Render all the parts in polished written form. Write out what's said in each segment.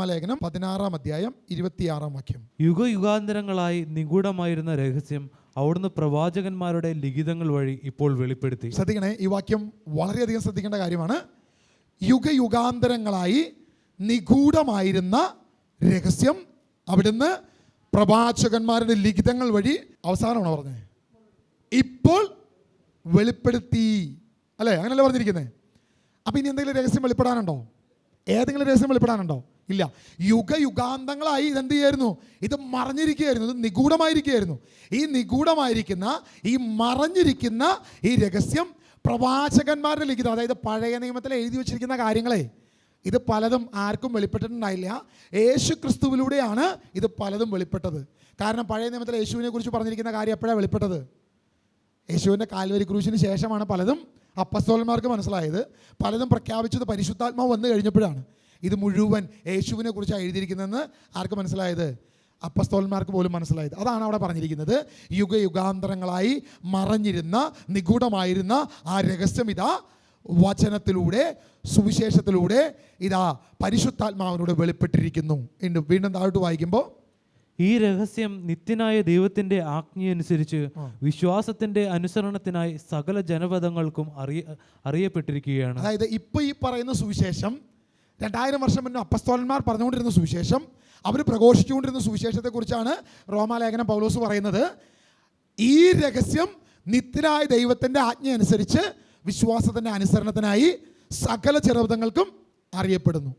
റോമാലേഖനം 16:26. യുഗയുഗാന്തരങ്ങളായി നിഗൂഢമായിരുന്ന രഹസ്യം അവിടുന്ന് പ്രവാചകന്മാരുടെ ലിഖിതങ്ങൾ വഴി ഇപ്പോൾ വെളിപ്പെടുത്തി. ശ്രദ്ധിക്കണേ, ഈ വാക്യം വളരെയധികം ശ്രദ്ധിക്കേണ്ട കാര്യമാണ്. യുഗയുഗാന്തരങ്ങളായി നിഗൂഢമായിരുന്ന രഹസ്യം അവിടുന്ന് പ്രവാചകന്മാരുടെ ലിഖിതങ്ങൾ വഴി, അവസാനമാണോ പറഞ്ഞത്, ഇപ്പോൾ വെളിപ്പെടുത്തി, അല്ലേ? അങ്ങനെയല്ലേ പറഞ്ഞിരിക്കുന്നത്? അപ്പം ഇനി എന്തെങ്കിലും രഹസ്യം വെളിപ്പെടാനുണ്ടോ? ഏതെങ്കിലും രഹസ്യം വെളിപ്പെടാനുണ്ടോ? ഇല്ല. യുഗയുഗാന്തങ്ങളായി ഇതെന്ത് ചെയ്യായിരുന്നു? ഇത് മറഞ്ഞിരിക്കുകയായിരുന്നു, ഇത് നിഗൂഢമായിരിക്കുകയായിരുന്നു. ഈ നിഗൂഢമായിരിക്കുന്ന, ഈ മറഞ്ഞിരിക്കുന്ന ഈ രഹസ്യം പ്രവാചകന്മാരുടെ ലിഖിതം, അതായത് പഴയ നിയമത്തിൽ എഴുതി വച്ചിരിക്കുന്ന കാര്യങ്ങളെ, ഇത് പലതും ആർക്കും വെളിപ്പെട്ടിട്ടുണ്ടായില്ല. യേശു ക്രിസ്തുവിലൂടെയാണ് ഇത് പലതും വെളിപ്പെട്ടത്. കാരണം പഴയ നിയമത്തിൽ യേശുവിനെ കുറിച്ച് പറഞ്ഞിരിക്കുന്ന കാര്യം എപ്പോഴാണ് വെളിപ്പെട്ടത്? യേശുവിൻ്റെ കാൽവരി ക്രൂശിന് ശേഷമാണ് പലതും അപ്പസ്തോലന്മാർക്ക് മനസ്സിലായത്. പലതും പ്രഖ്യാപിച്ചത് പരിശുദ്ധാത്മാവ് വന്നു കഴിഞ്ഞപ്പോഴാണ്. ഇത് മുഴുവൻ യേശുവിനെ കുറിച്ചാണ് എഴുതിയിരിക്കുന്നതെന്ന് ആർക്ക് മനസ്സിലായത്? അപ്പസ്തോലന്മാർക്ക് പോലും മനസ്സിലായത്. അതാണ് അവിടെ പറഞ്ഞിരിക്കുന്നത്. യുഗയുഗാന്തരങ്ങളായി മറഞ്ഞിരുന്ന, നിഗൂഢമായിരുന്ന ആ രഹസ്യം ഇതാ വചനത്തിലൂടെ, സുവിശേഷത്തിലൂടെ ഇതാ പരിശുദ്ധാത്മാവിനോട് വെളിപ്പെട്ടിരിക്കുന്നു. വീണ്ടും താഴോട്ട് വായിക്കുമ്പോൾ, ഈ രഹസ്യം നിത്യനായ ദൈവത്തിന്റെ ആജ്ഞയനുസരിച്ച് വിശ്വാസത്തിന്റെ അനുസരണത്തിനായി സകല ജനപദങ്ങൾക്കും അറിയപ്പെട്ടിരിക്കുകയാണ്. അതായത് ഇപ്പോൾ ഈ പറയുന്ന സുവിശേഷം 2000 വർഷം മുന്നേ അപ്പസ്തോലന്മാർ പറഞ്ഞുകൊണ്ടിരുന്ന സുവിശേഷം, അവർ പ്രഘോഷിച്ചുകൊണ്ടിരുന്ന സുവിശേഷത്തെക്കുറിച്ചാണ് റോമാലേഖനം പൗലോസ് പറയുന്നത്. ഈ രഹസ്യം നിത്യനായ ദൈവത്തിൻ്റെ ആജ്ഞ അനുസരിച്ച് വിശ്വാസത്തിൻ്റെ അനുസരണത്തിനായി സകല ജനപദങ്ങൾക്കും അറിയപ്പെടുന്നു.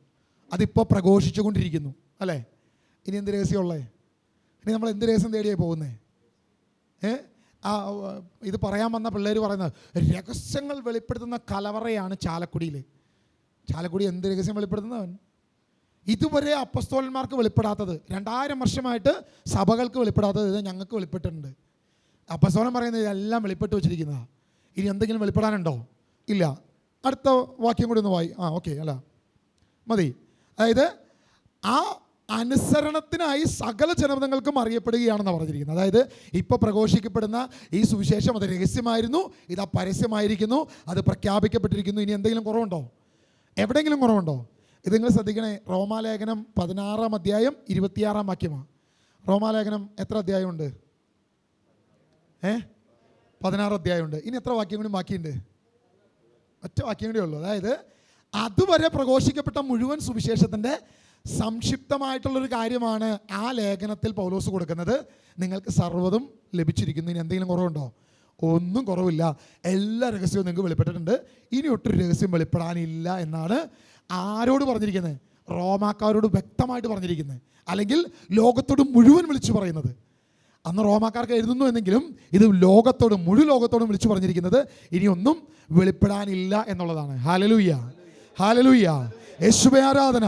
അതിപ്പോൾ പ്രഘോഷിച്ചുകൊണ്ടിരിക്കുന്നു, അല്ലേ? ഇനി എന്ത് രഹസ്യമുള്ളേ? ഇനി നമ്മൾ എന്ത് രഹസ്യം തേടിയായി പോകുന്നേ? ഇത് പറയാൻ വന്ന പിള്ളേർ പറയുന്നത് രഹസ്യങ്ങൾ വെളിപ്പെടുത്തുന്ന കലവറയാണ് ചാലക്കുടിയിൽ. ചാലക്കുടി എന്ത് രഹസ്യം വെളിപ്പെടുത്തുന്നവൻ? ഇതുവരെ അപ്പസ്തോലന്മാർക്ക് വെളിപ്പെടാത്തത്, 2000 വർഷമായിട്ട് സഭകൾക്ക് വെളിപ്പെടാത്തത് ഇത് ഞങ്ങൾക്ക് വെളിപ്പെട്ടിട്ടുണ്ട്. അപ്പസ്തോലൻ പറയുന്നത് ഇതെല്ലാം വെളിപ്പെട്ട് വെച്ചിരിക്കുന്നതാണ്. ഇനി എന്തെങ്കിലും വെളിപ്പെടാനുണ്ടോ? ഇല്ല. അടുത്ത വാക്യം കൂടി ഒന്ന് ഓക്കെ, അല്ല മതി. അതായത് ആ അനുസരണത്തിനായി സകല ജനപദങ്ങൾക്കും അറിയപ്പെടുകയാണെന്നാണ് പറഞ്ഞിരിക്കുന്നത്. അതായത് ഇപ്പോൾ പ്രഘോഷിക്കപ്പെടുന്ന ഈ സുവിശേഷം അത് രഹസ്യമായിരുന്നു, ഇത് പരസ്യമായിരിക്കുന്നു, അത് പ്രഖ്യാപിക്കപ്പെട്ടിരിക്കുന്നു. ഇനി എന്തെങ്കിലും കുറവുണ്ടോ? എവിടെയെങ്കിലും കുറവുണ്ടോ? ഇത് നിങ്ങൾ ശ്രദ്ധിക്കണേ. റോമാലേഖനം 16:26. റോമാലേഖനം എത്ര അധ്യായമുണ്ട്? 16 അധ്യായമുണ്ട്. ഇനി എത്ര വാക്യം കൂടി ബാക്കിയുണ്ട്? ഒറ്റ വാക്യം കൂടി ഉള്ളൂ. അതായത് അതുവരെ പ്രഘോഷിക്കപ്പെട്ട മുഴുവൻ സുവിശേഷത്തിൻ്റെ സംക്ഷിപ്തമായിട്ടുള്ളൊരു കാര്യമാണ് ആ ലേഖനത്തിൽ പൗലോസ് കൊടുക്കുന്നത്. നിങ്ങൾക്ക് സർവ്വതും ലഭിച്ചിരിക്കുന്നു. ഇനി എന്തെങ്കിലും കുറവുണ്ടോ? ഒന്നും കുറവില്ല. എല്ലാ രഹസ്യവും നിങ്ങൾക്ക് വെളിപ്പെട്ടിട്ടുണ്ട്. ഇനി ഒട്ടൊരു രഹസ്യം വെളിപ്പെടാനില്ല എന്നാണ് ആരോട് പറഞ്ഞിരിക്കുന്നത്? റോമാക്കാരോട് വ്യക്തമായിട്ട് പറഞ്ഞിരിക്കുന്നത്, അല്ലെങ്കിൽ ലോകത്തോട് മുഴുവൻ വിളിച്ചു പറയുന്നത്. അന്ന് റോമാക്കാർക്ക് എഴുതുന്നു എന്നെങ്കിലും ഇത് ലോകത്തോടും, മുഴു ലോകത്തോടും വിളിച്ചു പറഞ്ഞിരിക്കുന്നത് ഇനിയൊന്നും വെളിപ്പെടാനില്ല എന്നുള്ളതാണ്. ഹല്ലേലൂയ, ഹല്ലേലൂയ, യേശുവേ ആരാധന.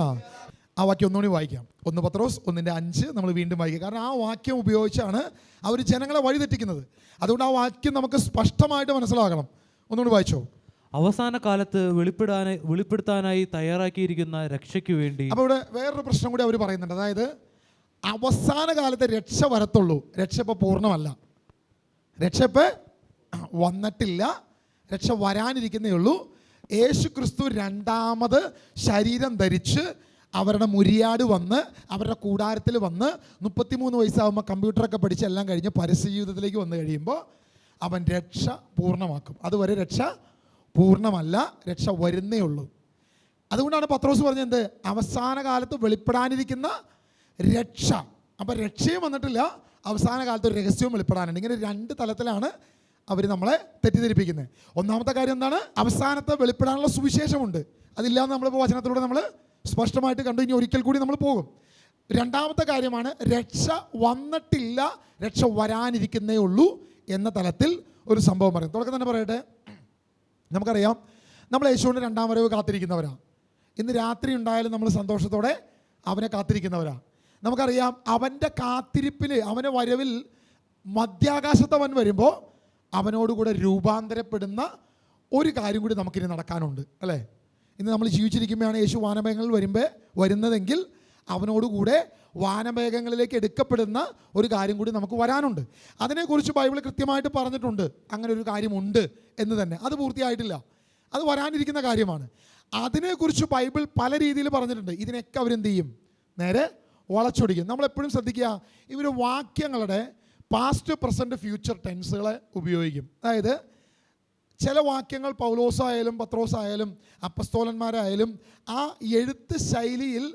ആ വാക്യം ഒന്നുകൂടി വായിക്കാം. 1 പത്രോസ് 1:5 നമ്മൾ വീണ്ടും വായിക്കാം. കാരണം ആ വാക്യം ഉപയോഗിച്ചാണ് അവർ ജനങ്ങളെ വഴിതെറ്റിക്കുന്നത്. അതുകൊണ്ട് ആ വാക്യം നമുക്ക് സ്പഷ്ടമായിട്ട് മനസ്സിലാകണം. ഒന്നുകൂടി വായിച്ചോ. അവസാന കാലത്ത് വെളിപ്പെടുത്താനായി തയ്യാറാക്കിയിരിക്കുന്ന രക്ഷയ്ക്ക് വേണ്ടി. അപ്പോൾ ഇവിടെ വേറൊരു പ്രശ്നം കൂടി അവർ പറയുന്നുണ്ട്. അതായത് അവസാന കാലത്ത് രക്ഷ വരത്തുള്ളൂ, രക്ഷ ഇപ്പോൾ പൂർണ്ണമല്ല, രക്ഷ ഇപ്പോൾ വന്നിട്ടില്ല, രക്ഷ വരാനിരിക്കുന്നേ ഉള്ളൂ. യേശു ക്രിസ്തു രണ്ടാമത് ശരീരം ധരിച്ച് അവരുടെ മുരിയാട് വന്ന് അവരുടെ കൂടാരത്തിൽ വന്ന് 33 വയസ്സാകുമ്പോൾ കമ്പ്യൂട്ടറൊക്കെ പഠിച്ച് എല്ലാം കഴിഞ്ഞ് പരസ്യ ജീവിതത്തിലേക്ക് വന്നു കഴിയുമ്പോൾ അവൻ രക്ഷ പൂർണ്ണമാക്കും. അതുവരെ രക്ഷ പൂർണ്ണമല്ല, രക്ഷ വരുന്നേ ഉള്ളൂ. അതുകൊണ്ടാണ് പത്രോസ് പറഞ്ഞത് അവസാന കാലത്ത് വെളിപ്പെടാനിരിക്കുന്ന രക്ഷ. അപ്പം രക്ഷയും വന്നിട്ടില്ല, അവസാന കാലത്ത് ഒരു രഹസ്യവും വെളിപ്പെടാനുണ്ട്. ഇങ്ങനെ 2 തലത്തിലാണ് അവർ നമ്മളെ തെറ്റിദ്ധരിപ്പിക്കുന്നത്. ഒന്നാമത്തെ കാര്യം എന്താണ്? അവസാനത്തെ വെളിപ്പെടാനുള്ള സുവിശേഷമുണ്ട്, അതില്ലാന്ന് നമ്മളിപ്പോൾ വചനത്തിലൂടെ നമ്മൾ സ്പഷ്ടമായിട്ട് കണ്ടു. ഇനി ഒരിക്കൽ കൂടി നമ്മൾ പോകും. രണ്ടാമത്തെ കാര്യമാണ് രക്ഷ വന്നിട്ടില്ല, രക്ഷ വരാനിരിക്കുന്നേ ഉള്ളൂ എന്ന തലത്തിൽ ഒരു സംഭവം പറയും. തുടക്കം തന്നെ പറയട്ടെ, നമുക്കറിയാം നമ്മൾ യേശുവിൻ്റെ 2ാം വരവ് കാത്തിരിക്കുന്നവരാണ്. ഇന്ന് രാത്രി ഉണ്ടായാലും നമ്മൾ സന്തോഷത്തോടെ അവനെ കാത്തിരിക്കുന്നവരാണ്. നമുക്കറിയാം അവൻ്റെ കാത്തിരിപ്പിൽ, അവൻ്റെ വരവിൽ മധ്യാകാശത്തവൻ വരുമ്പോൾ അവനോടുകൂടെ രൂപാന്തരപ്പെടുന്ന ഒരു കാര്യം കൂടി നമുക്കിനി നടക്കാനുണ്ട്, അല്ലേ? ഇന്ന് നമ്മൾ ജീവിച്ചിരിക്കുമ്പോഴാണ് യേശു വാനമേഘങ്ങളിൽ വരുന്നതെങ്കിൽ അവനോടുകൂടെ വാനമേഘങ്ങളിലേക്ക് എടുക്കപ്പെടുന്ന ഒരു കാര്യം കൂടി നമുക്ക് വരാനുണ്ട്. അതിനെക്കുറിച്ച് ബൈബിൾ കൃത്യമായിട്ട് പറഞ്ഞിട്ടുണ്ട്, അങ്ങനെ ഒരു കാര്യമുണ്ട് എന്ന് തന്നെ. അത് പൂർത്തിയായിട്ടില്ല, അത് വരാനിരിക്കുന്ന കാര്യമാണ്. അതിനെക്കുറിച്ച് ബൈബിൾ പല രീതിയിൽ പറഞ്ഞിട്ടുണ്ട്. ഇതിനൊക്കെ അവരെന്ത് ചെയ്യും? നേരെ വളച്ചൊടിക്കും. നമ്മളെപ്പോഴും ശ്രദ്ധിക്കുക, ഇവർ വാക്യങ്ങളുടെ പാസ്റ്റ്, പ്രസൻറ്റ്, ഫ്യൂച്ചർ ടെൻസുകളെ ഉപയോഗിക്കും. അതായത് ചില വാക്യങ്ങൾ പൗലോസായാലും പത്രോസായാലും അപ്പസ്തോലന്മാരായാലും ആ എഴുത്ത് ശൈലിയിൽ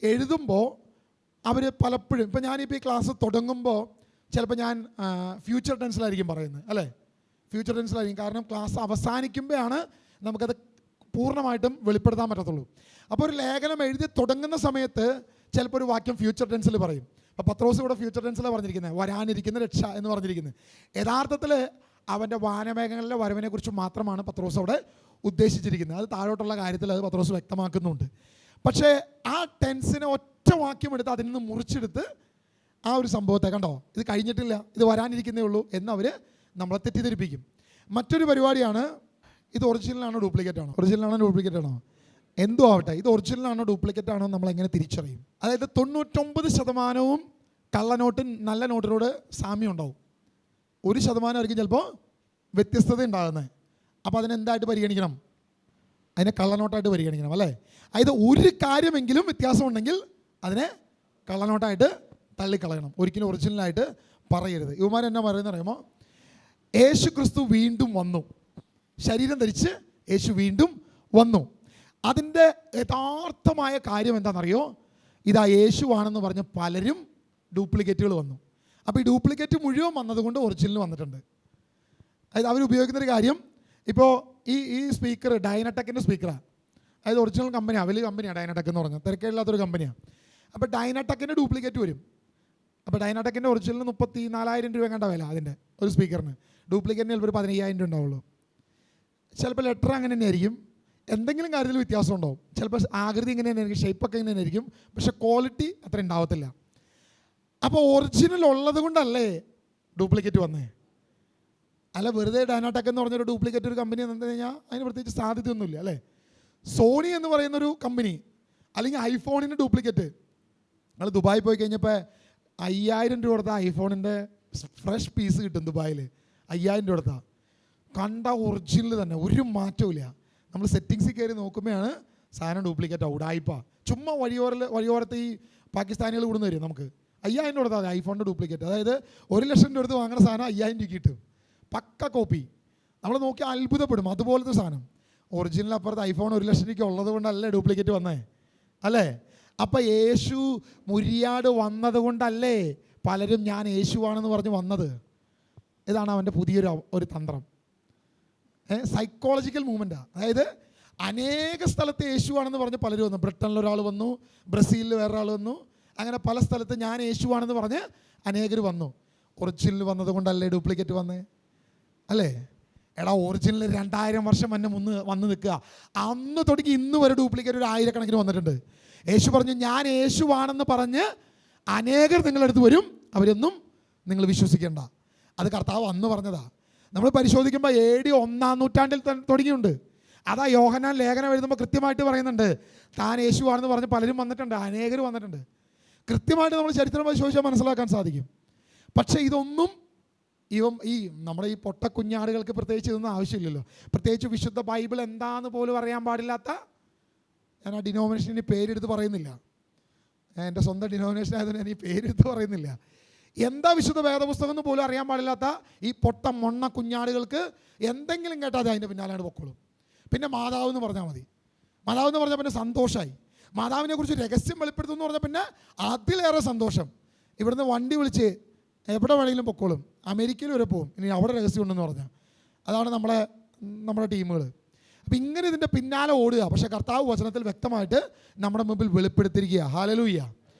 എഴുതുമ്പോൾ അവർ പലപ്പോഴും, ഇപ്പം ഞാനിപ്പോൾ ഈ ക്ലാസ് തുടങ്ങുമ്പോൾ ചിലപ്പോൾ ഞാൻ ഫ്യൂച്ചർ ടെൻസിലായിരിക്കും പറയുന്നത്, അല്ലേ? ഫ്യൂച്ചർ ടെൻസിലായിരിക്കും. കാരണം ക്ലാസ് അവസാനിക്കുമ്പോഴാണ് നമുക്കത് പൂർണ്ണമായിട്ടും വെളിപ്പെടുത്താൻ പറ്റത്തുള്ളൂ. അപ്പോൾ ഒരു ലേഖനം എഴുതി തുടങ്ങുന്ന സമയത്ത് ചിലപ്പോൾ ഒരു വാക്യം ഫ്യൂച്ചർ ടെൻസിൽ പറയും. അപ്പോൾ പത്രോസ് ഇവിടെ ഫ്യൂച്ചർ ടെൻസിലാണ് പറഞ്ഞിരിക്കുന്നത്, വരാനിരിക്കുന്ന രക്ഷ എന്ന് പറഞ്ഞിരിക്കുന്നത്. യഥാർത്ഥത്തിൽ അവൻ്റെ വാനമേഘങ്ങളിലെ വരവിനെക്കുറിച്ച് മാത്രമാണ് പത്രോസ് അവിടെ ഉദ്ദേശിച്ചിരിക്കുന്നത്. അത് താഴോട്ടുള്ള കാര്യത്തിൽ അത് പത്രോസ് വ്യക്തമാക്കുന്നുണ്ട്. പക്ഷേ ആ ടെൻസിനെ ഒറ്റ വാക്യം എടുത്ത് അതിൽ നിന്ന് മുറിച്ചെടുത്ത് ആ ഒരു സംഭവത്തെ, കണ്ടോ ഇത് കഴിഞ്ഞിട്ടില്ല, ഇത് വരാനിരിക്കുന്നേ ഉള്ളൂ എന്നവർ നമ്മളെ തെറ്റിദ്ധരിപ്പിക്കും. മറ്റൊരു പരിപാടിയാണ്, ഇത് ഒറിജിനലാണോ ഡ്യൂപ്ലിക്കേറ്റ് ആണോ, ഒറിജിനലാണോ ഡ്യൂപ്ലിക്കേറ്റ് ആണോ, എന്തോ ആവട്ടെ, ഇത് ഒറിജിനലാണോ ഡ്യൂപ്ലിക്കേറ്റ് ആണോ നമ്മൾ എങ്ങനെ തിരിച്ചറിയും? അതായത് 99% കള്ളനോട്ടും നല്ല നോട്ടിനോട് സാമ്യം ഉണ്ടാവും. 1% ആയിരിക്കും ചിലപ്പോൾ വ്യത്യസ്തത ഉണ്ടാകുന്നത്. അപ്പോൾ അതിനെന്തായിട്ട് പരിഗണിക്കണം? അതിനെ കള്ളനോട്ടായിട്ട് പരിഗണിക്കണം, അല്ലേ? അതായത് ഒരു കാര്യമെങ്കിലും വ്യത്യാസമുണ്ടെങ്കിൽ അതിനെ കള്ളനോട്ടായിട്ട് തള്ളിക്കളയണം, ഒരിക്കലും ഒറിജിനലായിട്ട് പറയരുത്. ഇവന്മാർ എന്നാ പറയുന്നത് അറിയുമോ? യേശു ക്രിസ്തു വീണ്ടും വന്നു, ശരീരം ധരിച്ച് യേശു വീണ്ടും വന്നു. അതിൻ്റെ യഥാർത്ഥമായ കാര്യം എന്താണെന്നറിയോ? ഇതാ യേശുവാണെന്ന് പറഞ്ഞ് പലരും ഡ്യൂപ്ലിക്കേറ്റുകൾ വന്നു. അപ്പോൾ ഈ ഡ്യൂപ്ലിക്കേറ്റ് മുഴുവൻ വന്നതുകൊണ്ട് ഒറിജിനൽ വന്നിട്ടുണ്ട്. അതായത് അവരുപയോഗിക്കുന്നൊരു കാര്യം, ഇപ്പോൾ ഈ സ്പീക്കർ ഡൈനടെക്കിൻ്റെ സ്പീക്കറാണ്. അതായത് ഒറിജിനൽ കമ്പനിയാണ്, വലിയ കമ്പനിയാണ് ഡൈനടെക് എന്ന് പറഞ്ഞാൽ, തിരക്കേടില്ലാത്തൊരു കമ്പനിയാണ്. അപ്പോൾ ഡൈനടെക്കിൻ്റെ ഡ്യൂപ്ലിക്കേറ്റ് വരും. അപ്പോൾ ഡൈനടെക്കിൻ്റെ ഒറിജിനൽ 34,000 രൂപ കണ്ട വില അതിൻ്റെ ഒരു സ്പീക്കറിന്. ഡ്യൂപ്ലിക്കേറ്റിന് ചിലപ്പോൾ 15,000 രൂപ ഉണ്ടാവുള്ളൂ. ചിലപ്പോൾ ലെറ്റർ അങ്ങനെ തന്നെ ആയിരിക്കും, എന്തെങ്കിലും കാര്യത്തിൽ വ്യത്യാസം ഉണ്ടാവും. ചിലപ്പോൾ ആകൃതി ഇങ്ങനെ തന്നെ ആയിരിക്കും, ഷേപ്പൊക്കെ ഇങ്ങനെ തന്നെ ആയിരിക്കും, പക്ഷേ ക്വാളിറ്റി അത്ര ഉണ്ടാവത്തില്ല. അപ്പോൾ ഒറിജിനൽ ഉള്ളത് കൊണ്ടല്ലേ ഡ്യൂപ്ലിക്കേറ്റ് വന്നേ? അല്ല വെറുതെ ഡൈനാടെക് എന്ന് പറഞ്ഞൊരു ഡ്യൂപ്ലിക്കേറ്റ് ഒരു കമ്പനി എന്ന് കഴിഞ്ഞാൽ അതിന് പ്രത്യേകിച്ച് സാധ്യതയൊന്നുമില്ല, അല്ലേ? സോണി എന്ന് പറയുന്നൊരു കമ്പനി, അല്ലെങ്കിൽ ഐഫോണിൻ്റെ ഡ്യൂപ്ലിക്കേറ്റ്. നിങ്ങൾ ദുബായി പോയി കഴിഞ്ഞപ്പോൾ 5,000 രൂപ കൊടുത്താൽ ഐഫോണിൻ്റെ ഫ്രഷ് പീസ് കിട്ടും ദുബായിൽ. 5,000 രൂപ കൊടുത്താൽ കണ്ട ഒറിജിനൽ തന്നെ, ഒരു മാറ്റവും ഇല്ല. നമ്മൾ സെറ്റിങ്സിൽ കയറി നോക്കുമ്പോഴാണ് സാധനം ഡ്യൂപ്ലിക്കേറ്റ് ആവും. ഉടായിപ്പ ചുമ്മാ വഴിയോരത്ത് ഈ പാകിസ്ഥാനികൾ കൂടുന്ന വരും. നമുക്ക് 5,000 രൂപ കൊടുത്താൽ ഐഫോണിൻ്റെ ഡ്യൂപ്ലിക്കേറ്റ്. അതായത് 1,00,000 രൂപ എടുത്ത് വാങ്ങുന്ന സാധനം 5,000 രൂപ കിട്ടും, പക്ക കോപ്പി. നമ്മൾ നോക്കി അത്ഭുതപ്പെടും, അതുപോലത്തെ സാധനം. ഒറിജിനൽ അപ്പുറത്ത് ഐഫോൺ 1,00,000 രൂപയ്ക്ക് ഉള്ളത് കൊണ്ടല്ലേ ഡ്യൂപ്ലിക്കേറ്റ് വന്നേ, അല്ലേ? അപ്പം യേശു മുരിയാട് വന്നത് കൊണ്ടല്ലേ പലരും ഞാൻ യേശുവാണെന്ന് പറഞ്ഞ് വന്നത്? ഇതാണ് അവൻ്റെ പുതിയൊരു തന്ത്രം, സൈക്കോളജിക്കൽ മൂവ്മെൻറ്റാണ്. അതായത് അനേക സ്ഥലത്ത് യേശുവാണെന്ന് പറഞ്ഞ് പലരും വന്നു. ബ്രിട്ടനിൽ ഒരാൾ വന്നു, ബ്രസീലിൽ വേറൊരാൾ വന്നു, അങ്ങനെ പല സ്ഥലത്ത് ഞാൻ യേശുവാണെന്ന് പറഞ്ഞ് അനേകർ വന്നു. ഒറിജിനൽ വന്നത് കൊണ്ടല്ലേ ഡ്യൂപ്ലിക്കേറ്റ് വന്നേ, അല്ലേ? എടാ ഒറിജിനൽ 2000 വർഷം മുന്നേ വന്ന് നിൽക്കുക. അന്ന് തുടങ്ങി ഇന്ന് വരെ ഡ്യൂപ്ലിക്കേറ്റ് 1000 വന്നിട്ടുണ്ട്. യേശു പറഞ്ഞു ഞാൻ യേശുവാണെന്ന് പറഞ്ഞ് അനേകർ നിങ്ങളടുത്ത് വരും, അവരൊന്നും നിങ്ങൾ വിശ്വസിക്കേണ്ട. അത് കർത്താവ് അന്ന് പറഞ്ഞതാ. നമ്മൾ പരിശോധിക്കുമ്പോൾ AD 1-ാം നൂറ്റാണ്ടിൽ തുടങ്ങിയുണ്ട്. അതാ യോഹന്നാൻ ലേഖനം എഴുതുമ്പോൾ കൃത്യമായിട്ട് പറയുന്നുണ്ട്, താൻ യേശുവാണെന്ന് പറഞ്ഞ് പലരും വന്നിട്ടുണ്ട്, അനേകർ വന്നിട്ടുണ്ട്. കൃത്യമായിട്ട് നമ്മൾ ചരിത്രം പരിശോധിച്ചാൽ മനസ്സിലാക്കാൻ സാധിക്കും. പക്ഷേ ഇതൊന്നും ഈ നമ്മുടെ ഈ പൊട്ട കുഞ്ഞാടുകൾക്ക് പ്രത്യേകിച്ച് ഇതൊന്നും ആവശ്യമില്ലല്ലോ. പ്രത്യേകിച്ച് വിശുദ്ധ ബൈബിൾ എന്താണെന്ന് പോലും അറിയാൻ പാടില്ലാത്ത, ഞാൻ ആ ഡിനോമിനേഷന് പേരെടുത്ത് പറയുന്നില്ല, എൻ്റെ സ്വന്തം ഡിനോമിനേഷൻ ആയതുകൊണ്ട് ഞാൻ ഈ പേരെടുത്ത് പറയുന്നില്ല. എന്താ വിശുദ്ധ വേദപുസ്തകം എന്ന് പോലും അറിയാൻ പാടില്ലാത്ത ഈ പൊട്ട മൊണ്ണ കുഞ്ഞാടുകൾക്ക് എന്തെങ്കിലും കേട്ടാൽ അത് അതിൻ്റെ പിന്നാലാണ് പൊക്കോളും. പിന്നെ മാതാവ് എന്ന് പറഞ്ഞാൽ മതി. മാതാവ് എന്ന് പറഞ്ഞാൽ പിന്നെ സന്തോഷമായി. മാതാവിനെ കുറിച്ച് രഹസ്യം വെളിപ്പെടുത്തുമെന്ന് പറഞ്ഞാൽ പിന്നെ അതിലേറെ സന്തോഷം. ഇവിടുന്ന് വണ്ടി വിളിച്ച് എവിടെ വേണമെങ്കിലും പൊക്കോളും, അമേരിക്കയിൽ വരെ പോകും, ഇനി അവിടെ രഹസ്യം ഉണ്ടെന്ന് പറഞ്ഞാൽ. അതാണ് നമ്മുടെ ടീമുകൾ. അപ്പം ഇങ്ങനെ ഇതിൻ്റെ പിന്നാലെ ഓടുക. പക്ഷേ കർത്താവ് വചനത്തിൽ വ്യക്തമായിട്ട് നമ്മുടെ മുമ്പിൽ വെളിപ്പെടുത്തിയിരിക്കുക. ഹല്ലേലൂയ.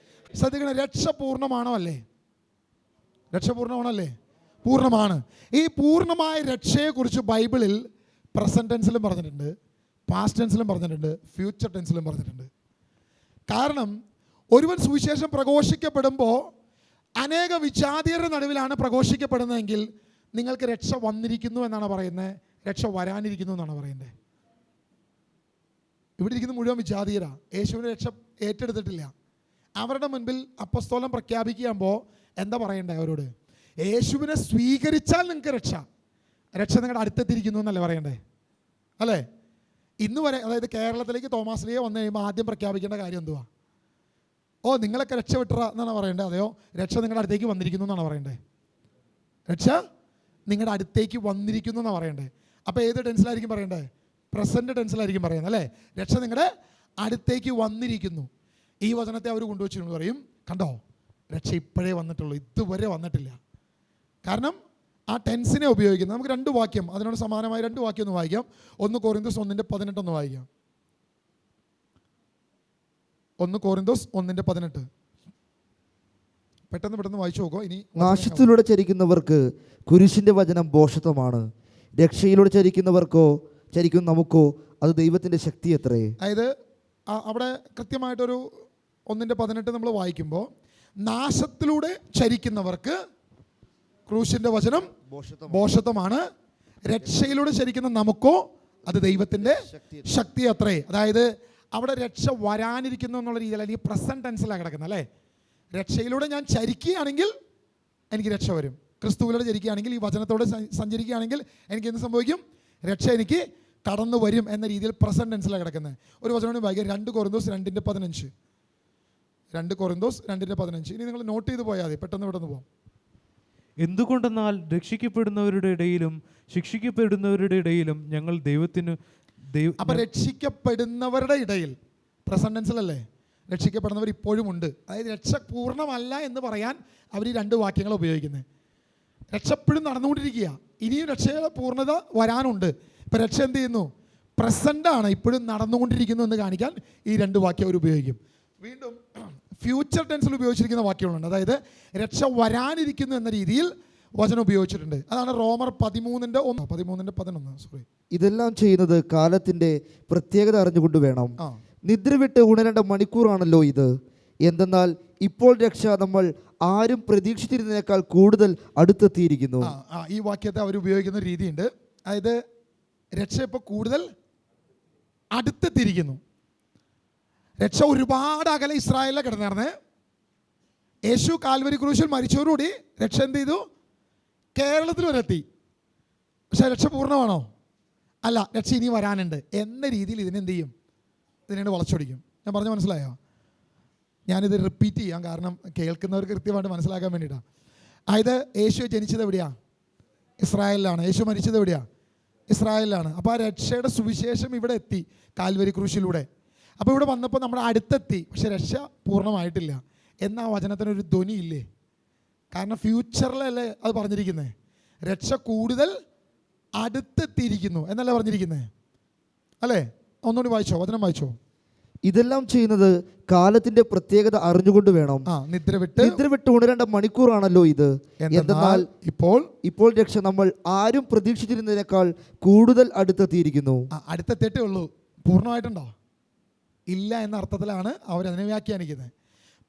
ശ്രദ്ധിക്കണം, രക്ഷ പൂർണ്ണമാണോ അല്ലേ? രക്ഷ പൂർണ്ണമാണോ അല്ലേ? പൂർണ്ണമാണ്. ഈ പൂർണ്ണമായ രക്ഷയെക്കുറിച്ച് ബൈബിളിൽ പ്രസൻറ്റ് ടെൻസിലും പറഞ്ഞിട്ടുണ്ട്, പാസ്റ്റ് ടെൻസിലും പറഞ്ഞിട്ടുണ്ട്, ഫ്യൂച്ചർ ടെൻസിലും പറഞ്ഞിട്ടുണ്ട്. കാരണം ഒരുവൻ സുവിശേഷം പ്രഘോഷിക്കപ്പെടുമ്പോൾ അനേക വിജാതിയരുടെ നടുവിലാണ് പ്രഘോഷിക്കപ്പെടുന്നതെങ്കിൽ നിങ്ങൾക്ക് രക്ഷ വന്നിരിക്കുന്നു എന്നാണ് പറയുന്നത്, രക്ഷ വരാനിരിക്കുന്നു എന്നാണ് പറയുന്നത്. ഇവിടെ ഇരിക്കുന്ന മുഴുവൻ വിജാതീയരാ, യേശുവിൻ്റെ രക്ഷ ഏറ്റെടുത്തിട്ടില്ല. അവരുടെ മുൻപിൽ അപ്പസ്തോലൻ പ്രഖ്യാപിക്കുമ്പോൾ എന്താ പറയണ്ടേ അവരോട്? യേശുവിനെ സ്വീകരിച്ചാൽ നിങ്ങൾക്ക് രക്ഷ നിങ്ങളുടെ അടുത്തെത്തിയിരിക്കുന്നു എന്നല്ലേ പറയണ്ടേ, അല്ലേ? ഇന്ന് വരെ, അതായത് കേരളത്തിലേക്ക് തോമാസ് ലീഗ വന്നു കഴിയുമ്പോൾ ആദ്യം പ്രഖ്യാപിക്കേണ്ട കാര്യം എന്തുവാ? ഓ നിങ്ങളൊക്കെ രക്ഷപ്പെട്ട എന്നാണ് പറയേണ്ടത്, അതെയോ രക്ഷ നിങ്ങളുടെ അടുത്തേക്ക് വന്നിരിക്കുന്നു എന്നാണ് പറയേണ്ടത്? രക്ഷ നിങ്ങളുടെ അടുത്തേക്ക് വന്നിരിക്കുന്നു എന്നാണ് പറയേണ്ടത്. അപ്പോൾ ഏത് ടെൻസിലായിരിക്കും പറയേണ്ടത്? പ്രസൻറ്റ് ടെൻസിലായിരിക്കും പറയുന്നത് അല്ലേ. രക്ഷ നിങ്ങളുടെ അടുത്തേക്ക് വന്നിരിക്കുന്നു. ഈ വചനത്തെ അവർ കൊണ്ടുവച്ചിട്ട് പറയും, കണ്ടോ രക്ഷ ഇപ്പോഴേ വന്നിട്ടുള്ളൂ, ഇതുവരെ വന്നിട്ടില്ല. കാരണം ആ ടെൻസിനെ ഉപയോഗിക്കുന്നത്. നമുക്ക് 2 വാക്യം, അതിനോട് സമാനമായ 2 വാക്യം ഒന്ന് വായിക്കാം. 1 കൊരിന്തോസ് 1:18 ഒന്ന് വായിക്കാം. 1 കൊരിന്തോസ് 1:18 പെട്ടെന്ന് വായിച്ചു നോക്കോ. ഇനി നാശത്തിലൂടെ ചരിക്കുന്നവർക്ക് കുരിശിന്റെ വചനം ഭോഷത്വമാണ്, രക്ഷയിലൂടെ ചരിക്കുന്ന നമുക്കോ അത് ദൈവത്തിന്റെ ശക്തി അത്രേ. അതായത് അവിടെ കൃത്യമായിട്ടൊരു 1:18 നമ്മൾ വായിക്കുമ്പോൾ, നാശത്തിലൂടെ ചരിക്കുന്നവർക്ക് ക്രൂശിന്റെ വചനം ഭോഷത്വമാണ്, രക്ഷയിലൂടെ ചരിക്കുന്ന നമുക്കോ അത് ദൈവത്തിന്റെ ശക്തി അത്രേ. അതായത് അവിടെ രക്ഷ വരാനിരിക്കുന്നു എന്നുള്ള രീതിയിൽ, അല്ലെങ്കിൽ പ്രസന്റ് ടെൻസിലാണ് കിടക്കുന്നത് അല്ലേ. രക്ഷയിലൂടെ ഞാൻ ചരിക്കുകയാണെങ്കിൽ എനിക്ക് രക്ഷ വരും. ക്രിസ്തുവിലൂടെ ചരിക്കുകയാണെങ്കിൽ, ഈ വചനത്തോടെ സഞ്ചരിക്കുകയാണെങ്കിൽ എനിക്ക് എന്ത് സംഭവിക്കും? രക്ഷ എനിക്ക് കടന്നു വരും എന്ന രീതിയിൽ പ്രസന്റ് ടെൻസിലാണ് കിടക്കുന്നത്. ഒരു വചനം വായിക്കാം, 2 കൊരിന്തോസ് 2:15. 2 കൊരിന്തോസ് 2:15. ഇനി നിങ്ങൾ നോട്ട് ചെയ്ത് പോയാൽ മതി, പെട്ടെന്ന് പോകാം. എന്തുകൊണ്ടെന്നാൽ രക്ഷിക്കപ്പെടുന്നവരുടെ ഇടയിലും ശിക്ഷിക്കപ്പെടുന്നവരുടെ ഇടയിലും ഞങ്ങൾ ദൈവത്തിന് അപ്പൊ രക്ഷിക്കപ്പെടുന്നവരുടെ ഇടയിൽ പ്രസന്റ് ടെൻസിലല്ലേ, രക്ഷിക്കപ്പെടുന്നവർ ഇപ്പോഴും ഉണ്ട്. അതായത് രക്ഷ പൂർണ്ണമല്ല എന്ന് പറയാൻ അവർ ഈ 2 വാക്യങ്ങൾ ഉപയോഗിക്കുന്നത്. രക്ഷ എപ്പോഴും നടന്നുകൊണ്ടിരിക്കുക, ഇനിയും രക്ഷയുടെ പൂർണ്ണത വരാനുണ്ട്. ഇപ്പം രക്ഷ എന്ത് ചെയ്യുന്നു? പ്രസൻ്റാണ്, ഇപ്പോഴും നടന്നുകൊണ്ടിരിക്കുന്നു എന്ന് കാണിക്കാൻ ഈ 2 വാക്യം അവർ ഉപയോഗിക്കും. വീണ്ടും ഫ്യൂച്ചർ ടെൻസിൽ ഉപയോഗിച്ചിരിക്കുന്ന വാക്യങ്ങളുണ്ട്. അതായത് രക്ഷ വരാനിരിക്കുന്നു എന്ന രീതിയിൽ വചനം ഉപയോഗിച്ചിട്ടുണ്ട്. അതാണ് റോമർ 13:11. സോറി, ഇതെല്ലാം ചെയ്യുന്നത് കാലത്തിന്റെ പ്രത്യേകത അറിഞ്ഞുകൊണ്ട് വേണം. നിദ്ര വിട്ട് ഉണരേണ്ട മണിക്കൂറാണല്ലോ ഇത്. എന്തെന്നാൽ ഇപ്പോൾ രക്ഷ നമ്മൾ ആരും പ്രതീക്ഷിച്ചിരുന്നതിനേക്കാൾ കൂടുതൽ അടുത്തെത്തിയിരിക്കുന്നു. ഈ വാക്യത്തെ അവർ ഉപയോഗിക്കുന്ന രീതിയുണ്ട്. അതായത് രക്ഷ ഇപ്പോൾ കൂടുതൽ അടുത്തെത്തിയിരിക്കുന്നു. രക്ഷ ഒരുപാട് അകലെ ഇസ്രായേലിലെ കിടന്നിരുന്നേ. യേശു കാൽവരി ക്രൂശിൽ മരിച്ചവരോടുകൂടി രക്ഷ എന്ത് ചെയ്തു? കേരളത്തിൽ വരെ എത്തി. പക്ഷേ രക്ഷ പൂർണ്ണമാണോ? അല്ല, രക്ഷ ഇനി വരാനുണ്ട് എന്ന രീതിയിൽ ഇതിനെന്ത് ചെയ്യും? ഇതിനെ വളച്ചൊടിക്കും. ഞാൻ പറഞ്ഞ മനസ്സിലായോ? ഞാനിത് റിപ്പീറ്റ് ചെയ്യാം, കാരണം കേൾക്കുന്നവർക്ക് കൃത്യമായിട്ട് മനസ്സിലാക്കാൻ വേണ്ടിയിട്ടാണ്. അതായത് യേശു ജനിച്ചത് എവിടെയാണ്? ഇസ്രായേലിലാണ്. യേശു മരിച്ചത് എവിടെയാണ്? ഇസ്രായേലിലാണ്. അപ്പോൾ ആ രക്ഷയുടെ സുവിശേഷം ഇവിടെ എത്തി കാൽവരി ക്രൂശിലൂടെ. അപ്പോൾ ഇവിടെ വന്നപ്പോൾ നമ്മുടെ അടുത്തെത്തി, പക്ഷെ രക്ഷ പൂർണ്ണമായിട്ടില്ല എന്ന വചനത്തിനൊരു ധ്വനി ഇല്ലേ? കാരണം ഫ്യൂച്ചറിലല്ലേ അത് പറഞ്ഞിരിക്കുന്നത്. രക്ഷ കൂടുതൽ അടുത്തെത്തിയിരിക്കുന്നു എന്നല്ലേ പറഞ്ഞിരിക്കുന്നത് അല്ലേ? ഒന്നുകൂടി വായിച്ചോ, വചനം വായിച്ചോ. ഇതെല്ലാം ചെയ്യുന്നത് കാലത്തിന്റെ പ്രത്യേകത അറിഞ്ഞുകൊണ്ട് വേണം. നിദ്ര വിട്ട് ഉണരേണ്ട മണിക്കൂറാണല്ലോ ഇത്. എന്തെന്നാൽ ഇപ്പോൾ രക്ഷ നമ്മൾ ആരും പ്രതീക്ഷിച്ചിരുന്നതിനേക്കാൾ കൂടുതൽ അടുത്തെത്തിയിരിക്കുന്നു. അടുത്തെത്തിയിട്ടേ ഉള്ളൂ. പൂർണ്ണമായിട്ടുണ്ടോ? ഇല്ല എന്ന അർത്ഥത്തിലാണ് അവരതിനെ വ്യാഖ്യാനിക്കുന്നത്.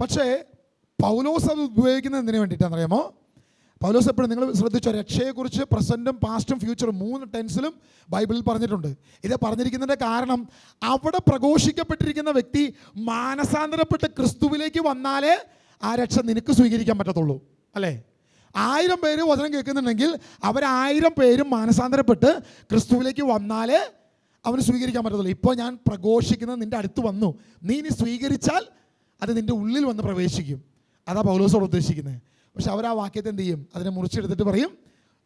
പക്ഷേ പൗലോസ് അത് ഉപയോഗിക്കുന്നത് എന്തിനു വേണ്ടിയിട്ടാണെന്നറിയാമോ? പൗലോസ് എപ്പോഴും, നിങ്ങൾ ശ്രദ്ധിച്ചോ, രക്ഷയെക്കുറിച്ച് പ്രസൻറ്റും പാസ്റ്റും ഫ്യൂച്ചറും 3 ടെൻസിലും ബൈബിളിൽ പറഞ്ഞിട്ടുണ്ട്. ഇത് പറഞ്ഞിരിക്കുന്നതിൻ്റെ കാരണം, അവിടെ പ്രഘോഷിക്കപ്പെട്ടിരിക്കുന്ന വ്യക്തി മാനസാന്തരപ്പെട്ട് ക്രിസ്തുവിലേക്ക് വന്നാലേ ആ രക്ഷ നിനക്ക് സ്വീകരിക്കാൻ പറ്റത്തുള്ളൂ അല്ലേ? 1000 പേര് വചനം കേൾക്കുന്നുണ്ടെങ്കിൽ അവർ 1000 പേരും മാനസാന്തരപ്പെട്ട് ക്രിസ്തുവിലേക്ക് വന്നാലേ അവന് സ്വീകരിക്കാൻ പറ്റത്തുള്ളൂ. ഇപ്പോൾ ഞാൻ പ്രഘോഷിക്കുന്നത് നിൻ്റെ അടുത്ത് വന്നു, നീ ഇനി സ്വീകരിച്ചാൽ അത് നിൻ്റെ ഉള്ളിൽ വന്ന് പ്രവേശിക്കും. അതാ പൗലോസോട് ഉദ്ദേശിക്കുന്നത്. പക്ഷെ അവർ ആ വാക്യത്തെ എന്ത് ചെയ്യും? അതിനെ മുറിച്ചെടുത്തിട്ട് പറയും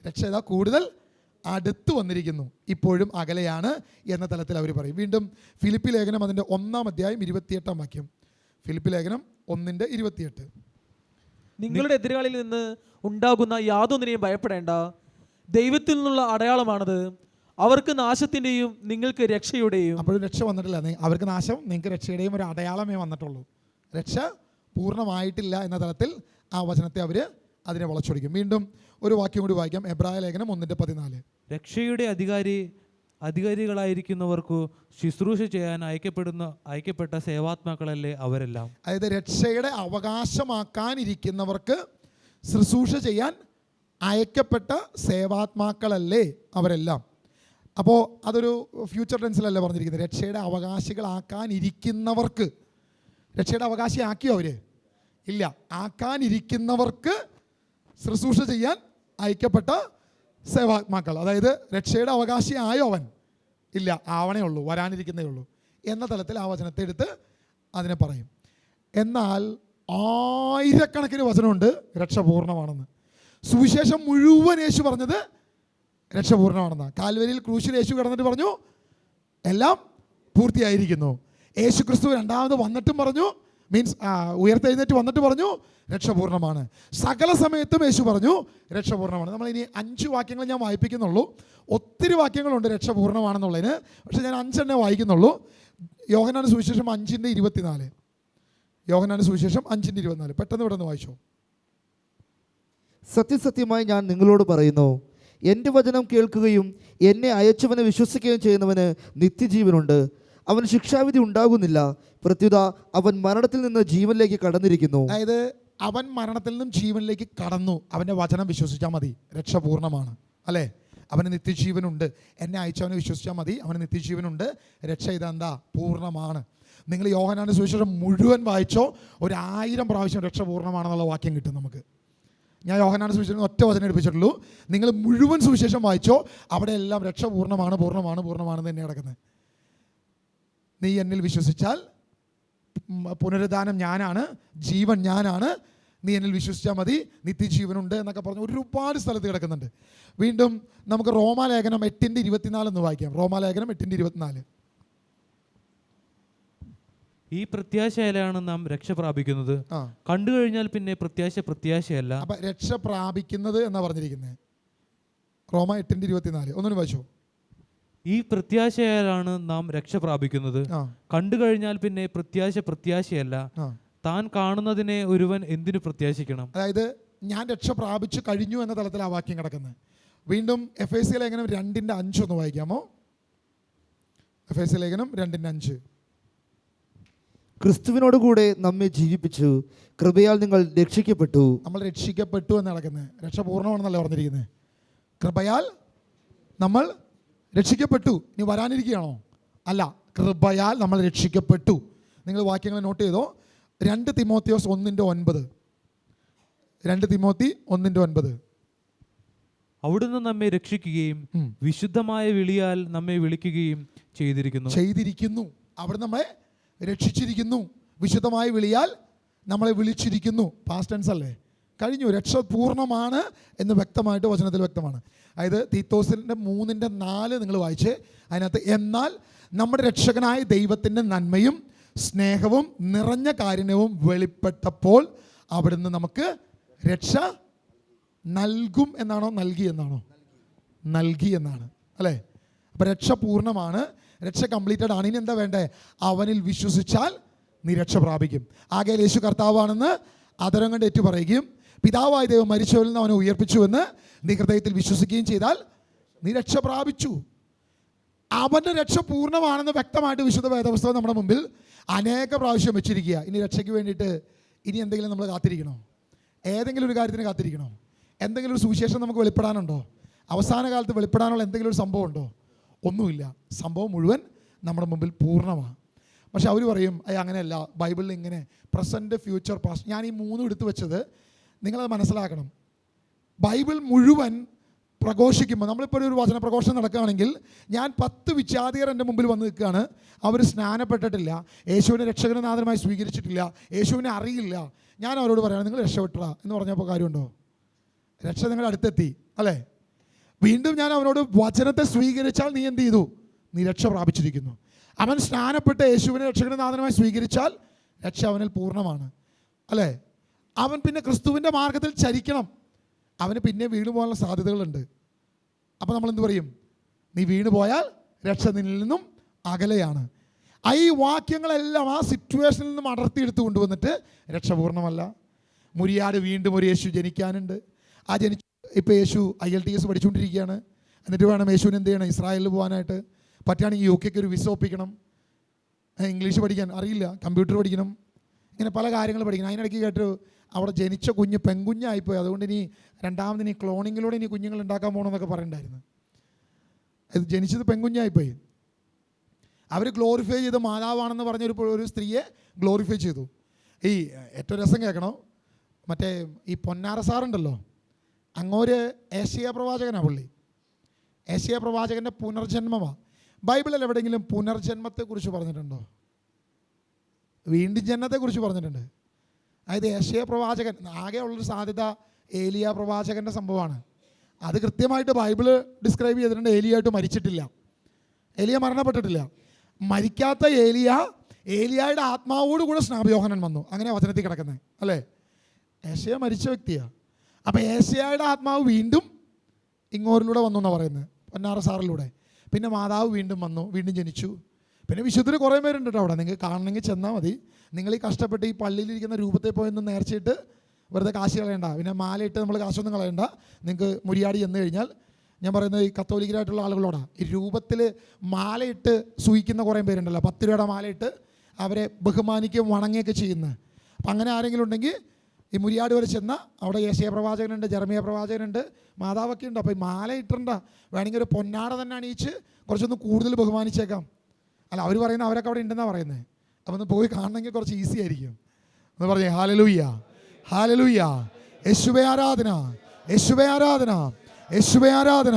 രക്ഷ ഇതാ കൂടുതൽ അടുത്ത് വന്നിരിക്കുന്നു, ഇപ്പോഴും അകലെയാണ് എന്ന തലത്തിൽ അവർ പറയും. വീണ്ടും ഫിലിപ്പി ലേഖനം അതിൻ്റെ 1-ാം അധ്യായം 28-ാം വാക്യം. ഫിലിപ്പി ലേഖനം 1:28. നിങ്ങളുടെ എതിരാളിൽ നിന്ന് ഉണ്ടാകുന്ന യാതൊന്നിനെയും ഭയപ്പെടേണ്ട, ദൈവത്തിൽ നിന്നുള്ള അടയാളമാണത്. അവർക്ക് നാശത്തിൻ്റെയും നിങ്ങൾക്ക് രക്ഷയുടെയും. അപ്പോഴും രക്ഷ വന്നിട്ടില്ല. അവർക്ക് നാശം, നിങ്ങൾക്ക് രക്ഷയുടെയും ഒരു അടയാളമേ വന്നിട്ടുള്ളൂ. രക്ഷ പൂർണ്ണമായിട്ടില്ല എന്ന തലത്തിൽ ആ വചനത്തെ അവർ അതിനെ വളച്ചൊടിക്കും. വീണ്ടും ഒരു വാക്യം കൂടി വായിക്കാം, എബ്രായ ലേഖനം 1:14. രക്ഷയുടെ അധികാരികളായിരിക്കുന്നവർക്കു ശുശ്രൂഷ ചെയ്യാൻ അയക്കപ്പെട്ട സേവാത്മാക്കളല്ലേ അവരെല്ലാം. അതായത് രക്ഷയുടെ അവകാശമാക്കാനിരിക്കുന്നവർക്ക് ശുശ്രൂഷ ചെയ്യാൻ അയക്കപ്പെട്ട സേവാത്മാക്കളല്ലേ അവരെല്ലാം. അപ്പോൾ അതൊരു ഫ്യൂച്ചർ ടെൻസിലല്ലേ പറഞ്ഞിരിക്കുന്നത്. രക്ഷയുടെ അവകാശികളാക്കാനിരിക്കുന്നവർക്ക്. രക്ഷയുടെ അവകാശിയാക്കിയോ അവർ? ഇല്ല. ആക്കാനിരിക്കുന്നവർക്ക് ശുശ്രൂഷ ചെയ്യാൻ അയക്കപ്പെട്ട സേവാത്മാക്കൾ. അതായത് രക്ഷയുടെ അവകാശിയായോ അവൻ? ഇല്ല, ആവണേ ഉള്ളൂ, വരാനിരിക്കുന്നേ ഉള്ളൂ എന്ന തലത്തിൽ ആ വചനത്തെ എടുത്ത് അതിനെ പറയും. എന്നാൽ ആയിരക്കണക്കിന് വചനമുണ്ട് രക്ഷ പൂർണ്ണമാണെന്ന്. സുവിശേഷം മുഴുവൻ യേശു പറഞ്ഞത് രക്ഷ പൂർണ്ണമാണെന്നാണ്. കാൽവരിയിൽ ക്രൂശിൽ യേശു കിടന്നിട്ട് പറഞ്ഞു എല്ലാം പൂർത്തിയായിരിക്കുന്നു. യേശു ക്രിസ്തു രണ്ടാമത് വന്നിട്ടും പറഞ്ഞു, മീൻസ് ഉയർത്തെഴുന്നേറ്റ് വന്നിട്ട് പറഞ്ഞു രക്ഷപൂർണ്ണമാണ്. സകല സമയത്തും യേശു പറഞ്ഞു രക്ഷപൂർണ്ണമാണ്. നമ്മളിനി 5 വാക്യങ്ങൾ ഞാൻ വായിപ്പിക്കുന്നുള്ളൂ. ഒത്തിരി വാക്യങ്ങളുണ്ട് രക്ഷപൂർണ്ണമാണെന്നുള്ളതിന്, പക്ഷേ ഞാൻ 5 വായിക്കുന്നുള്ളൂ. യോഹന്നാന്റെ സുവിശേഷം 5:24. യോഹന്നാന്റെ സുവിശേഷം 5:24. പെട്ടെന്ന് ഇവിടെ നിന്ന് വായിച്ചോ. സത്യസത്യമായി ഞാൻ നിങ്ങളോട് പറയുന്നു, എൻ്റെ വചനം കേൾക്കുകയും എന്നെ അയച്ചവനെ വിശ്വസിക്കുകയും ചെയ്യുന്നവന് നിത്യജീവനുണ്ട്. അവന് ശിക്ഷാവിധി ഉണ്ടാകുന്നില്ല, പ്രത്യുത അവൻ മരണത്തിൽ നിന്ന് ജീവനിലേക്ക് കടന്നിരിക്കുന്നു. അതായത് അവൻ മരണത്തിൽ നിന്നും ജീവനിലേക്ക് കടന്നു. അവൻ്റെ വചനം വിശ്വസിച്ചാൽ മതി, രക്ഷപൂർണ്ണമാണ്. അല്ലേ? അവന് നിത്യജീവനുണ്ട്. എന്നെ അയച്ചവനെ വിശ്വസിച്ചാൽ മതി, അവന് നിത്യജീവനുണ്ട്. രക്ഷ ഇതെന്താ? പൂർണ്ണമാണ്. നിങ്ങൾ യോഹന്നാന്റെ സുവിശേഷം മുഴുവൻ വായിച്ചോ, 1000 പ്രാവശ്യം രക്ഷപൂർണ്ണമാണെന്നുള്ള വാക്യം കിട്ടും നമുക്ക്. ഞാൻ യോഹന്നാന്റെ സുവിശേഷം ഒറ്റ വചനം എടുപ്പിച്ചിട്ടുള്ളൂ. നിങ്ങൾ മുഴുവൻ സുവിശേഷം വായിച്ചോ, അവിടെ എല്ലാം രക്ഷ പൂർണ്ണമാണ്, പൂർണ്ണമാണ്, പൂർണ്ണമാണെന്ന് തന്നെ കിടക്കുന്നത്. നീ എന്നിൽ വിശ്വസിച്ചാൽ പുനരുദ്ധാനം ഞാനാണ്, ജീവൻ ഞാനാണ്, നീ എന്നിൽ വിശ്വസിച്ചാൽ മതി, നിത്യജീവനുണ്ട് എന്നൊക്കെ പറഞ്ഞ് ഒരുപാട് സ്ഥലത്ത് കിടക്കുന്നുണ്ട്. വീണ്ടും നമുക്ക് റോമാലേഖനം 8:24 എന്ന് വായിക്കാം. റോമാലേഖനം 8:24. ഈ പ്രത്യാശയിലാണ് നാം രക്ഷ പ്രാപിക്കുന്നത്. കണ്ടു കഴിഞ്ഞാൽ പിന്നെ പ്രത്യാശയല്ല. അപ്പൊ രക്ഷ പ്രാപിക്കുന്നത് എന്നാ പറഞ്ഞിരിക്കുന്നത്. റോമ 8:24 ഒന്നും വായിച്ചോ. ഈ പ്രത്യാശയാലാണ് നാം രക്ഷ പ്രാപിക്കുന്നത്. കണ്ടു കഴിഞ്ഞാൽ പിന്നെ പ്രത്യാശയല്ല. താൻ കാണുന്നതിനെ ഒരുവൻ എന്തിനു പ്രത്യാശിക്കണം? അതായത് ഞാൻ രക്ഷ പ്രാപിച്ചു കഴിഞ്ഞു എന്ന തലത്തിൽ ആ വാക്യം കിടക്കുന്നത്. വീണ്ടും എഫേസ്യ ലേഖനം 2:5 ഒന്ന് വായിക്കാമോ? എഫേസ്യ ലേഖനം 2:5. ക്രിസ്തുവിനോട് കൂടെ നമ്മെ ജീവിപ്പിച്ചു, കൃപയാൽ നിങ്ങൾ രക്ഷിക്കപ്പെട്ടു. നമ്മൾ രക്ഷിക്കപ്പെട്ടു എന്ന് നടക്കുന്നത്. രക്ഷ പൂർണ്ണമാണെന്നല്ല പറഞ്ഞിരിക്കുന്നത്. കൃപയാൽ നമ്മൾ രക്ഷിക്കപ്പെട്ടു. ഇനി വരാനിരിക്കുകയാണോ? അല്ല, കൃപയാൽ നമ്മൾ രക്ഷിക്കപ്പെട്ടു. നിങ്ങൾ വാക്യങ്ങൾ നോട്ട് ചെയ്തോ. 2 തിമോത്തിയോസ് 1:9. 2 തിമോത്തി 1:9. അവിടുന്ന് നമ്മെ രക്ഷിക്കുകയും വിശുദ്ധമായ വിളിയാൽ നമ്മെ വിളിക്കുകയും ചെയ്തിരിക്കുന്നു. അവിടെ നമ്മളെ രക്ഷിച്ചിരിക്കുന്നു, വിശുദ്ധമായ വിളിയാൽ നമ്മളെ വിളിച്ചിരിക്കുന്നു. പാസ്റ്റ് ടെൻസ് അല്ലേ? കഴിഞ്ഞു. രക്ഷ പൂർണ്ണമാണ് എന്ന് വ്യക്തമായിട്ട് വചനത്തിൽ വ്യക്തമാണ്. അതായത് തീത്തോസിൻ്റെ 3:4 നിങ്ങൾ വായിച്ച് അതിനകത്ത്, എന്നാൽ നമ്മുടെ രക്ഷകനായ ദൈവത്തിൻ്റെ നന്മയും സ്നേഹവും നിറഞ്ഞ കാരുണ്യവും വെളിപ്പെട്ടപ്പോൾ അവിടുന്ന് നമുക്ക് രക്ഷ നൽകും എന്നാണോ നൽകി എന്നാണോ? നൽകി എന്നാണ്, അല്ലേ? അപ്പം രക്ഷ പൂർണ്ണമാണ്, രക്ഷ കംപ്ലീറ്റഡ് ആണ്. ഇനി എന്താ വേണ്ടേ? അവനിൽ വിശ്വസിച്ചാൽ നീ രക്ഷ പ്രാപിക്കും. ആകയാൽ യേശു കർത്താവാണെന്ന് അതരം കൊണ്ട് ഏറ്റു പറയുകയും പിതാവായ ദൈവം മരിച്ചവരിൽ നിന്ന് അവനെ ഉയർപ്പിച്ചുവെന്ന് നീ ഹൃദയത്തിൽ വിശ്വസിക്കുകയും ചെയ്താൽ നീ രക്ഷ പ്രാപിച്ചു. അവൻ്റെ രക്ഷ പൂർണ്ണമാണെന്ന് വ്യക്തമായിട്ട് വിശുദ്ധ വേദപുസ്തകം നമ്മുടെ മുമ്പിൽ അനേക പ്രാവശ്യം വെച്ചിരിക്കുക. ഇനി രക്ഷയ്ക്ക് വേണ്ടിയിട്ട് ഇനി എന്തെങ്കിലും നമ്മൾ കാത്തിരിക്കണോ? ഏതെങ്കിലും ഒരു കാര്യത്തിന് കാത്തിരിക്കണോ? എന്തെങ്കിലും ഒരു സുവിശേഷം നമുക്ക് വെളിപ്പെടാനുണ്ടോ? അവസാന കാലത്ത് വെളിപ്പെടാനുള്ള എന്തെങ്കിലും ഒരു സംഭവം ഉണ്ടോ? ഒന്നുമില്ല. സംഭവം മുഴുവൻ നമ്മുടെ മുമ്പിൽ പൂർണ്ണമാണ്. പക്ഷെ അവർ പറയും അങ്ങനെയല്ല, ബൈബിളിൽ ഇങ്ങനെ പ്രസൻറ്റ്, ഫ്യൂച്ചർ, പാസ്റ്റ്. ഞാൻ ഈ 3 എടുത്തു വെച്ചത് നിങ്ങളത് മനസ്സിലാക്കണം. ബൈബിൾ മുഴുവൻ പ്രഘോഷിക്കുമ്പോൾ, നമ്മളിപ്പോൾ ഒരു വചന പ്രഘോഷണം നടക്കുകയാണെങ്കിൽ, ഞാൻ 10 വിജാതിയർ എൻ്റെ മുമ്പിൽ വന്ന് നിൽക്കുകയാണ്. അവർ സ്നാനപ്പെട്ടിട്ടില്ല, യേശുവിനെ രക്ഷകനാഥനുമായി സ്വീകരിച്ചിട്ടില്ല, യേശുവിനെ അറിയില്ല. ഞാൻ അവരോട് പറയണം നിങ്ങൾ രക്ഷപ്പെട്ടാ എന്ന് പറഞ്ഞപ്പോൾ കാര്യമുണ്ടോ? രക്ഷ നിങ്ങളുടെ അടുത്തെത്തി, അല്ലേ? വീണ്ടും ഞാൻ അവനോട് വചനത്തെ സ്വീകരിച്ചാൽ നീ എന്ത് ചെയ്തു? നീ രക്ഷ പ്രാപിച്ചിരിക്കുന്നു. അവൻ സ്നാനപ്പെട്ട് യേശുവിനെ രക്ഷകനാഥനുമായി സ്വീകരിച്ചാൽ രക്ഷ അവനിൽ പൂർണ്ണമാണ്, അല്ലേ? അവൻ പിന്നെ ക്രിസ്തുവിൻ്റെ മാർഗത്തിൽ ചരിക്കണം. അവന് പിന്നെ വീണു പോകാനുള്ള സാധ്യതകളുണ്ട്. അപ്പോൾ നമ്മൾ എന്ത് പറയും? നീ വീണു പോയാൽ രക്ഷ നിന്നിൽ നിന്നും അകലെയാണ്. ഈ വാക്യങ്ങളെല്ലാം ആ സിറ്റുവേഷനിൽ നിന്നും അടർത്തിയെടുത്ത് കൊണ്ടുവന്നിട്ട് രക്ഷപൂർണ്ണമല്ല. മുരിയാട് വീണ്ടും ഒരു യേശു ജനിക്കാനുണ്ട്. ഇപ്പോൾ യേശു IELTS പഠിച്ചുകൊണ്ടിരിക്കുകയാണ്. എന്നിട്ട് വേണം യേശുവിന് എന്ത് ചെയ്യണം? ഇസ്രായേലിൽ പോകാനായിട്ട്. പറ്റുകയാണെങ്കിൽ UK ഒരു വിസ ഒപ്പിക്കണം. ഇംഗ്ലീഷ് പഠിക്കാൻ അറിയില്ല, കമ്പ്യൂട്ടർ പഠിക്കണം, ഇങ്ങനെ പല കാര്യങ്ങൾ പഠിക്കണം. അതിനിടയ്ക്ക് കേട്ടു അവിടെ ജനിച്ച കുഞ്ഞ് പെൺകുഞ്ഞായിപ്പോയി, അതുകൊണ്ട് ഇനി രണ്ടാമതിനി ക്ലോണിങ്ങിലൂടെ ഇനി കുഞ്ഞുങ്ങൾ ഉണ്ടാക്കാൻ പോകണമെന്നൊക്കെ പറയണ്ടായിരുന്നു. ഇത് ജനിച്ചത് പെൺകുഞ്ഞായിപ്പോയി. അവർ ഗ്ലോറിഫൈ ചെയ്ത് മാതാവാണെന്ന് പറഞ്ഞൊരു സ്ത്രീയെ ഗ്ലോറിഫൈ ചെയ്തു. ഈ ഏറ്റവും രസം കേൾക്കണോ? മറ്റേ ഈ പൊന്നാര സാറുണ്ടല്ലോ, അങ്ങോര് ഏഷ്യ പ്രവാചകനാണ് പുള്ളി. ഏഷ്യ പ്രവാചകൻ്റെ പുനർജന്മമാണ്. ബൈബിളിൽ എവിടെയെങ്കിലും പുനർജന്മത്തെക്കുറിച്ച് പറഞ്ഞിട്ടുണ്ടോ? വീണ്ടും ജനനത്തെക്കുറിച്ച് പറഞ്ഞിട്ടുണ്ട്. അതായത് യേശയ്യ പ്രവാചകൻ, ആകെ ഉള്ളൊരു സാധ്യത ഏലിയ പ്രവാചകൻ്റെ സംഭവമാണ്. അത് കൃത്യമായിട്ട് ബൈബിള് ഡിസ്ക്രൈബ് ചെയ്തിട്ടുണ്ട്. ഏലിയായിട്ട് മരിച്ചിട്ടില്ല, ഏലിയ മരണപ്പെട്ടിട്ടില്ല. മരിക്കാത്ത ഏലിയായുടെ ആത്മാവോട് കൂടെ സ്നാപയോഹനൻ വന്നു. അങ്ങനെ വചനത്തിൽ കിടക്കുന്നത് അല്ലേ. യേശയ്യ മരിച്ച വ്യക്തിയാണ്. അപ്പോൾ യേശയ്യയുടെ ആത്മാവ് വീണ്ടും ഇങ്ങോരിലൂടെ വന്നു എന്നാണ് പറയുന്നത്, പൊന്നാറ സാറിലൂടെ. പിന്നെ മാതാവ് വീണ്ടും വന്നു, വീണ്ടും ജനിച്ചു. പിന്നെ വിശുദ്ധർ കുറേ പേരുണ്ട് കേട്ടോ അവിടെ. നിങ്ങൾക്ക് കാണണമെങ്കിൽ ചെന്നാൽ മതി. നിങ്ങൾ ഈ കഷ്ടപ്പെട്ട് ഈ പള്ളിയിലിരിക്കുന്ന രൂപത്തെ പോയൊന്ന് നേർച്ചയിട്ട് വെറുതെ കാശ് കളയണ്ട, പിന്നെ മാലയിട്ട് നമ്മൾ കാശൊന്നും കളയണ്ട. നിങ്ങൾക്ക് മുരിയാടി ചെന്ന് കഴിഞ്ഞാൽ, ഞാൻ പറയുന്നത് ഈ കത്തോലിക്കരായിട്ടുള്ള ആളുകളോടാണ്, ഈ രൂപത്തിൽ മാലയിട്ട് സൂയിക്കുന്ന കുറേ പേരുണ്ടല്ലോ, 10 രൂപയുടെ മാലയിട്ട് അവരെ ബഹുമാനിക്കുകയും വണങ്ങുകയൊക്കെ ചെയ്യുന്നത്. അപ്പം അങ്ങനെ ആരെങ്കിലും ഉണ്ടെങ്കിൽ ഈ മുരിയാട് വരെ ചെന്നാൽ അവിടെ യേശയ്യ പ്രവാചകനുണ്ട്, ജെറമിയ പ്രവാചകനുണ്ട്, മാതാവൊക്കെ ഉണ്ട്. അപ്പോൾ ഈ മാല ഇട്ടിട്ടുണ്ട, വേണമെങ്കിൽ ഒരു പൊന്നാട തന്നെ അണിയിച്ച് കുറച്ചൊന്ന് കൂടുതൽ ബഹുമാനിച്ചേക്കാം. അല്ല, അവർ പറയുന്നത് അവരൊക്കെ അവിടെ ഉണ്ടെന്നാണ് പറയുന്നത്. അപ്പോൾ ഒന്ന് പോയി കാണണമെങ്കിൽ കുറച്ച് ഈസി ആയിരിക്കും. എന്ന് പറഞ്ഞേ ഹല്ലേലൂയ, ഹല്ലേലൂയ, യേശുവേ ആരാധന, യേശുവേ ആരാധന, യേശുവേ ആരാധന.